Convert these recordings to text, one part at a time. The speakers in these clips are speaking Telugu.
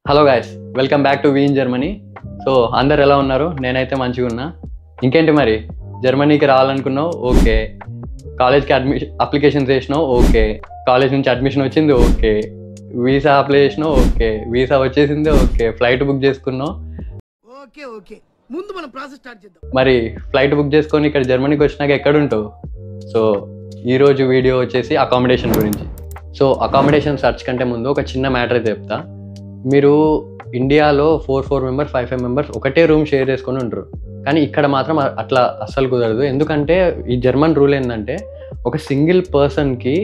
Hello guys, welcome back to వీన్ జర్మనీ. సో అందరు ఎలా ఉన్నారు? నేనైతే మంచిగా ఉన్నా. ఇంకేంటి మరి, జర్మనీకి రావాలనుకున్నావు? ఓకే. కాలేజ్కి అప్లికేషన్ చేసినావు? ఓకే. కాలేజ్ నుంచి అడ్మిషన్ వచ్చింది? ఓకే. వీసా అప్లై చేసినావు? ఓకే. వీసా వచ్చేసింది? ఓకే. ఫ్లైట్ బుక్ చేసుకున్నావు? ఓకే ఓకే, ముందు మనం ప్రాసెస్ స్టార్ట్ చేద్దాం. మరి ఫ్లైట్ బుక్ చేసుకొని ఇక్కడ జర్మనీకి వచ్చినాక ఎక్కడుంటావు? సో ఈరోజు వీడియో వచ్చేసి అకామిడేషన్ గురించి. సో అకామిడేషన్ సర్చ్ కంటే ముందు ఒక చిన్న మ్యాటర్ అయితే చెప్తా. మీరు ఇండియాలో 4 మెంబర్స్ 5 మెంబర్స్ ఒకటే రూమ్ షేర్ చేసుకొని ఉంటారు, కానీ ఇక్కడ మాత్రం అట్లా అస్సలు కుదరదు. ఎందుకంటే ఈ జర్మన్ రూల్ ఏంటంటే ఒక సింగిల్ పర్సన్కి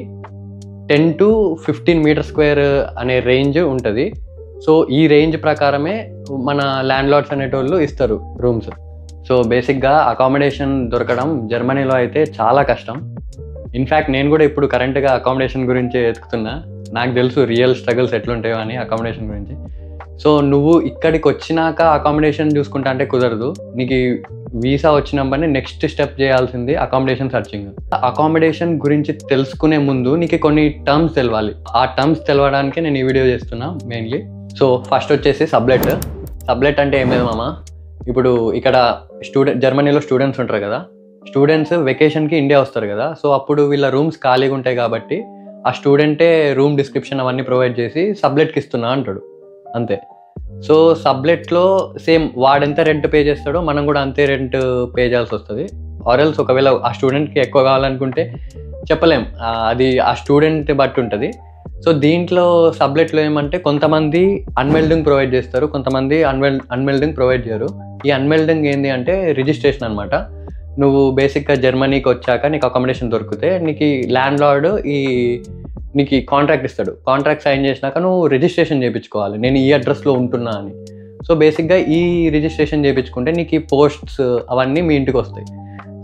10 to 15 మీటర్ స్క్వేర్ అనే రేంజ్ ఉంటుంది. సో ఈ రేంజ్ ప్రకారమే మన ల్యాండ్ లార్డ్స్ అనేటోళ్ళు ఇస్తారు రూమ్స్. సో బేసిక్గా అకామిడేషన్ దొరకడం జర్మనీలో అయితే చాలా కష్టం. ఇన్ఫ్యాక్ట్ నేను కూడా ఇప్పుడు కరెంట్గా అకామిడేషన్ గురించి వెతుకుతున్నా. నాకు తెలుసు రియల్ స్ట్రగుల్స్ ఎట్లుంటాయో అని అకామిడేషన్ గురించి. సో నువ్వు ఇక్కడికి వచ్చినాక అకామిడేషన్ చూసుకుంటా అంటే కుదరదు. నీకు వీసా వచ్చినప్పటినీ నెక్స్ట్ స్టెప్ చేయాల్సింది అకామిడేషన్ సర్చింగ్. అకామిడేషన్ గురించి తెలుసుకునే ముందు నీకు కొన్ని టర్మ్స్ తెలవాలి. ఆ టర్మ్స్ తెలవడానికే నేను ఈ వీడియో చేస్తున్నా మెయిన్లీ. సో ఫస్ట్ వచ్చేసి సబ్లెట్. సబ్లెట్ అంటే ఏం లేదు మామ. ఇప్పుడు ఇక్కడ జర్మనీలో స్టూడెంట్స్ ఉంటారు కదా, స్టూడెంట్స్ వెకేషన్కి ఇండియా వస్తారు కదా. సో అప్పుడు వీళ్ళ రూమ్స్ ఖాళీగా ఉంటాయి కాబట్టి ఆ స్టూడెంటే రూమ్ డిస్క్రిప్షన్ అవన్నీ ప్రొవైడ్ చేసి సబ్లెట్కి ఇస్తున్నా అంటాడు, అంతే. సో సబ్లెట్లో సేమ్ వాడెంత రెంట్ పే చేస్తాడో మనం కూడా అంతే రెంట్ పే చేయాల్సి వస్తుంది. ఆర్ఎల్స్ ఒకవేళ ఆ స్టూడెంట్కి ఎక్కువ కావాలనుకుంటే చెప్పలేం, అది ఆ స్టూడెంట్ బట్టి ఉంటుంది. సో దీంట్లో సబ్లెట్లో ఏమంటే కొంతమంది అన్మెల్డింగ్ ప్రొవైడ్ చేస్తారు, కొంతమంది అన్మెల్డింగ్ ప్రొవైడ్ చేయరు. ఈ అన్మెల్డింగ్ ఏంటి అంటే రిజిస్ట్రేషన్ అనమాట. నువ్వు బేసిక్గా జర్మనీకి వచ్చాక నీకు అకామిడేషన్ దొరికితే నీకు ల్యాండ్ లార్డ్ నీకు కాంట్రాక్ట్ ఇస్తాడు. కాంట్రాక్ట్ సైన్ చేసినాక నువ్వు రిజిస్ట్రేషన్ చేయించుకోవాలి, నేను ఈ అడ్రస్లో ఉంటున్నా అని. సో బేసిక్గా ఈ రిజిస్ట్రేషన్ చేయించుకుంటే నీకు ఈ పోస్ట్స్ అవన్నీ మీ ఇంటికి వస్తాయి.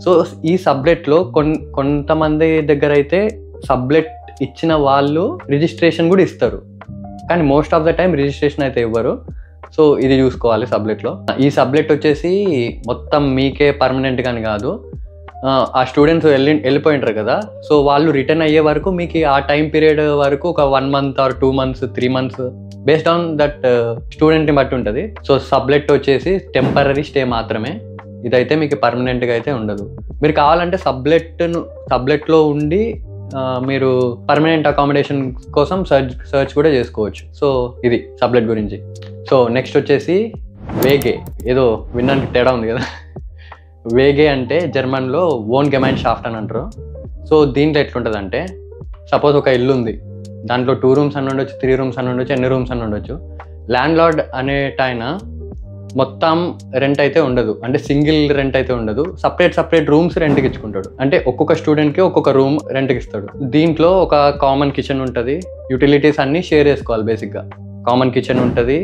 సో ఈ సబ్లెట్లో కొంతమంది దగ్గర అయితే సబ్లెట్ ఇచ్చిన వాళ్ళు రిజిస్ట్రేషన్ కూడా ఇస్తారు, కానీ most of the time registration అయితే ఇవ్వరు. సో ఇది చూసుకోవాలి సబ్లెట్లో. ఈ సబ్లెట్ వచ్చేసి మొత్తం మీకే పర్మనెంట్ కానీ కాదు. ఆ స్టూడెంట్స్ వెళ్ళిపోయింటారు కదా, సో వాళ్ళు రిటర్న్ అయ్యే వరకు మీకు ఆ టైం పీరియడ్ వరకు ఒక 1 month or 2 months 3 months based on that స్టూడెంట్ని బట్టి ఉంటుంది. సో సబ్లెట్ వచ్చేసి టెంపరరీ స్టే మాత్రమే, ఇదైతే మీకు పర్మనెంట్గా అయితే ఉండదు. మీరు కావాలంటే సబ్లెట్లో ఉండి మీరు పర్మనెంట్ అకామిడేషన్ కోసం సర్చ్ కూడా చేసుకోవచ్చు. సో ఇది సబ్లెట్ గురించి. సో నెక్స్ట్ వచ్చేసి వేగే. ఏదో వినడానికి తేడా ఉంది కదా. వేగే అంటే జర్మన్లో ఓన్ గెమైన్ షాఫ్ట్ అని అంటారు. సో దీంట్లో ఎట్లుంటుంది అంటే, సపోజ్ ఒక ఇల్లు ఉంది, దాంట్లో 2 rooms అని ఉండొచ్చు, 3 rooms అని ఉండొచ్చు, ఎన్ని రూమ్స్ అని ఉండొచ్చు. ల్యాండ్ లార్డ్ అనేటాయన మొత్తం రెంట్ అయితే ఉండదు, అంటే సింగిల్ రెంట్ అయితే ఉండదు. సపరేట్ రూమ్స్ రెంట్కి ఇచ్చుకుంటాడు. అంటే ఒక్కొక్క స్టూడెంట్కి ఒక్కొక్క రూమ్ రెంట్కి ఇస్తాడు. దీంట్లో ఒక కామన్ కిచెన్ ఉంటుంది, యూటిలిటీస్ అన్నీ షేర్ చేసుకోవాలి. బేసిక్గా కామన్ కిచెన్ ఉంటుంది,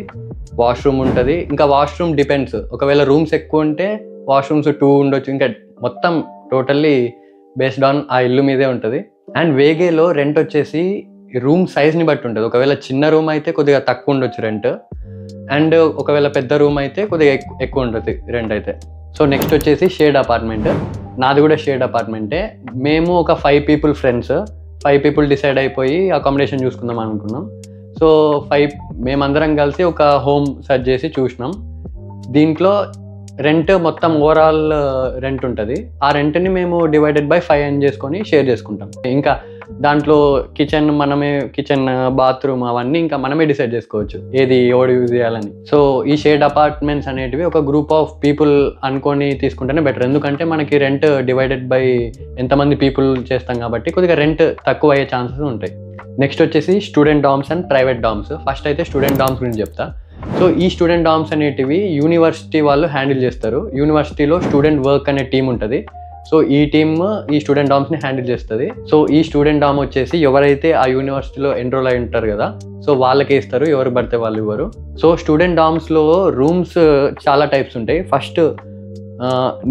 వాష్రూమ్ ఉంటుంది. ఇంకా వాష్రూమ్ డిపెండ్స్, ఒకవేళ రూమ్స్ ఎక్కువ ఉంటే వాష్రూమ్స్ 2 ఉండొచ్చు. ఇంకా మొత్తం టోటల్లీ బేస్డ్ ఆన్ ఆ ఇల్లు మీదే ఉంటుంది. అండ్ వేగేలో రెంట్ వచ్చేసి రూమ్ సైజ్ని బట్టి ఉంటుంది. ఒకవేళ చిన్న రూమ్ అయితే కొద్దిగా తక్కువ ఉండొచ్చు రెంట్, అండ్ ఒకవేళ పెద్ద రూమ్ అయితే కొద్దిగా ఎక్కువ ఉంటుంది రెంట్ అయితే. సో నెక్స్ట్ వచ్చేసి షేర్డ్ అపార్ట్మెంట్. నాది కూడా షేర్డ్ అపార్ట్మెంటే. మేము ఒక 5 people ఫ్రెండ్స్, 5 people డిసైడ్ అయిపోయి అకామిడేషన్ చూసుకుందాం అనుకున్నాం. సో మేమందరం కలిసి ఒక హోమ్ సెర్చ్ చేసి చూసినాం. దీంట్లో రెంట్ మొత్తం ఓవరాల్ రెంట్ ఉంటుంది. ఆ రెంట్ని మేము డివైడెడ్ బై 5 అని చేసుకొని షేర్ చేసుకుంటాం. ఇంకా దాంట్లో కిచెన్ బాత్రూమ్ అవన్నీ ఇంకా మనమే డిసైడ్ చేసుకోవచ్చు ఏది ఎవడు యూజ్ చేయాలని. సో ఈ షేర్డ్ అపార్ట్మెంట్స్ అనేటివి ఒక గ్రూప్ ఆఫ్ పీపుల్ అనుకొని తీసుకుంటేనే బెటర్, ఎందుకంటే మనకి రెంట్ డివైడెడ్ బై ఎంతమంది పీపుల్ చేస్తాం కాబట్టి కొద్దిగా రెంట్ తక్కువ అయ్యే ఛాన్సెస్ ఉంటాయి. నెక్స్ట్ వచ్చేసి student DOMS and private DOMS. First అయితే స్టూడెంట్ డామ్స్ గురించి చెప్తా. సో ఈ స్టూడెంట్ డామ్స్ అనేటివి యూనివర్సిటీ వాళ్ళు హ్యాండిల్ చేస్తారు. యూనివర్సిటీలో స్టూడెంట్ వర్క్ అనే టీం ఉంటుంది. సో ఈ టీమ్ ఈ స్టూడెంట్ డామ్స్ని హ్యాండిల్ చేస్తుంది. సో ఈ స్టూడెంట్ డామ్ వచ్చేసి ఎవరైతే ఆ యూనివర్సిటీలో ఎన్రోల్ అయి ఉంటారు కదా, సో వాళ్ళకే ఇస్తారు, ఎవరు పడితే వాళ్ళు ఇవ్వరు. సో స్టూడెంట్ డామ్స్లో రూమ్స్ చాలా టైప్స్ ఉంటాయి. ఫస్ట్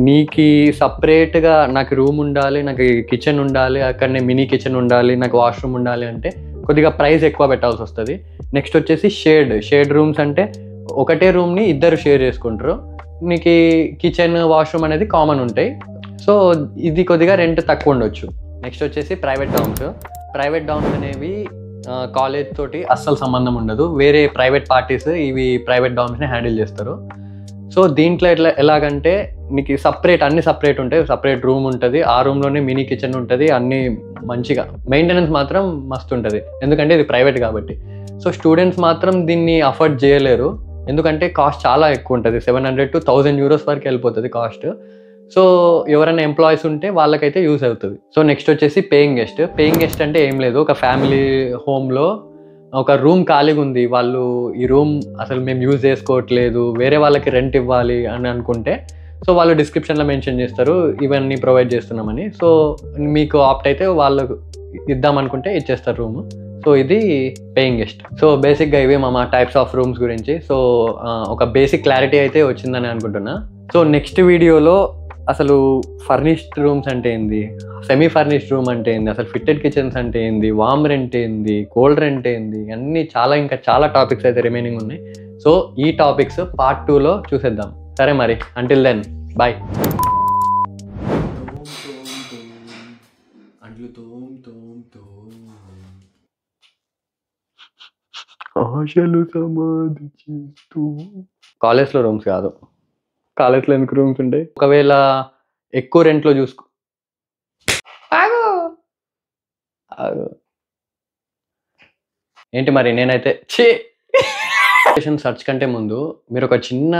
నీకు సపరేట్గా నాకు రూమ్ ఉండాలి, నాకు కిచెన్ ఉండాలి, అక్కడనే మినీ కిచెన్ ఉండాలి, నాకు వాష్రూమ్ ఉండాలి అంటే కొద్దిగా ప్రైస్ ఎక్కువ పెట్టాల్సి వస్తుంది. నెక్స్ట్ వచ్చేసి షేర్డ్ రూమ్స్ అంటే ఒకటే రూమ్ని ఇద్దరు షేర్ చేసుకుంటారు. నీకు కిచెన్ వాష్రూమ్ అనేది కామన్ ఉంటాయి. సో ఇది కొద్దిగా రెంట్ తక్కువ ఉండొచ్చు. నెక్స్ట్ వచ్చేసి ప్రైవేట్ డామ్స్ అనేవి కాలేజ్ తోటి అస్సలు సంబంధం ఉండదు. వేరే ప్రైవేట్ పార్టీస్ ఇవి ప్రైవేట్ డామ్స్ని హ్యాండిల్ చేస్తారు. సో దీంట్లో ఎలాగంటే నీకు అన్ని సపరేట్ ఉంటాయి. సపరేట్ రూమ్ ఉంటుంది, ఆ రూమ్లోనే మినీ కిచెన్ ఉంటుంది, అన్నీ మంచిగా. మెయింటెనెన్స్ మాత్రం మస్తు ఉంటుంది, ఎందుకంటే ఇది ప్రైవేట్ కాబట్టి. సో స్టూడెంట్స్ మాత్రం దీన్ని అఫోర్డ్ చేయలేరు, ఎందుకంటే కాస్ట్ చాలా ఎక్కువ ఉంటుంది. 700 to 1000 euros వరకు వెళ్ళిపోతుంది కాస్ట్. సో ఎవరైనా ఎంప్లాయీస్ ఉంటే వాళ్ళకైతే యూజ్ అవుతుంది. సో నెక్స్ట్ వచ్చేసి పేయింగ్ గెస్ట్. పేయింగ్ గెస్ట్ అంటే ఏం లేదు, ఒక ఫ్యామిలీ హోమ్లో ఒక రూమ్ ఖాళీగా ఉంది, వాళ్ళు ఈ రూమ్ అసలు మేము యూజ్ చేసుకోవట్లేదు, వేరే వాళ్ళకి రెంట్ ఇవ్వాలి అని అనుకుంటే, సో వాళ్ళు డిస్క్రిప్షన్లో మెన్షన్ చేస్తారు ఇవన్నీ ప్రొవైడ్ చేస్తున్నామని. సో మీకు ఆప్ట్ అయితే వాళ్ళకు ఇద్దామనుకుంటే ఇచ్చేస్తారు రూమ్. సో ఇది పేయింగ్ గెస్ట్. సో బేసిక్గా ఇవే మా టైప్స్ ఆఫ్ రూమ్స్ గురించి. సో ఒక బేసిక్ క్లారిటీ అయితే వచ్చిందని అనుకుంటున్నా. సో నెక్స్ట్ వీడియోలో అసలు ఫర్నిష్డ్ రూమ్స్ అంటే ఏంది, సెమీ ఫర్నిష్డ్ రూమ్ అంటే ఏంది, అసలు ఫిట్టెడ్ కిచెన్స్ అంటే ఏంది, వామ్ రెంట్ ఏంది, కోల్డ్ రెంట్ ఏంది, అన్నీ ఇంకా చాలా టాపిక్స్ అయితే రిమైనింగ్ ఉన్నాయి. సో ఈ టాపిక్స్ పార్ట్ 2లో చూసేద్దాం. సరే మరి, అంటిల్ దెన్ బాయ్. కాలేజ్లో రూమ్స్ కాదు, కాలేజ్లో ఎందుకు రూమ్స్ ఉంటాయి? ఒకవేళ ఎక్కువ రెంట్లో చూసుకో. ఏంటి మరి, నేనైతే సర్చ్ కంటే ముందు మీరు ఒక చిన్న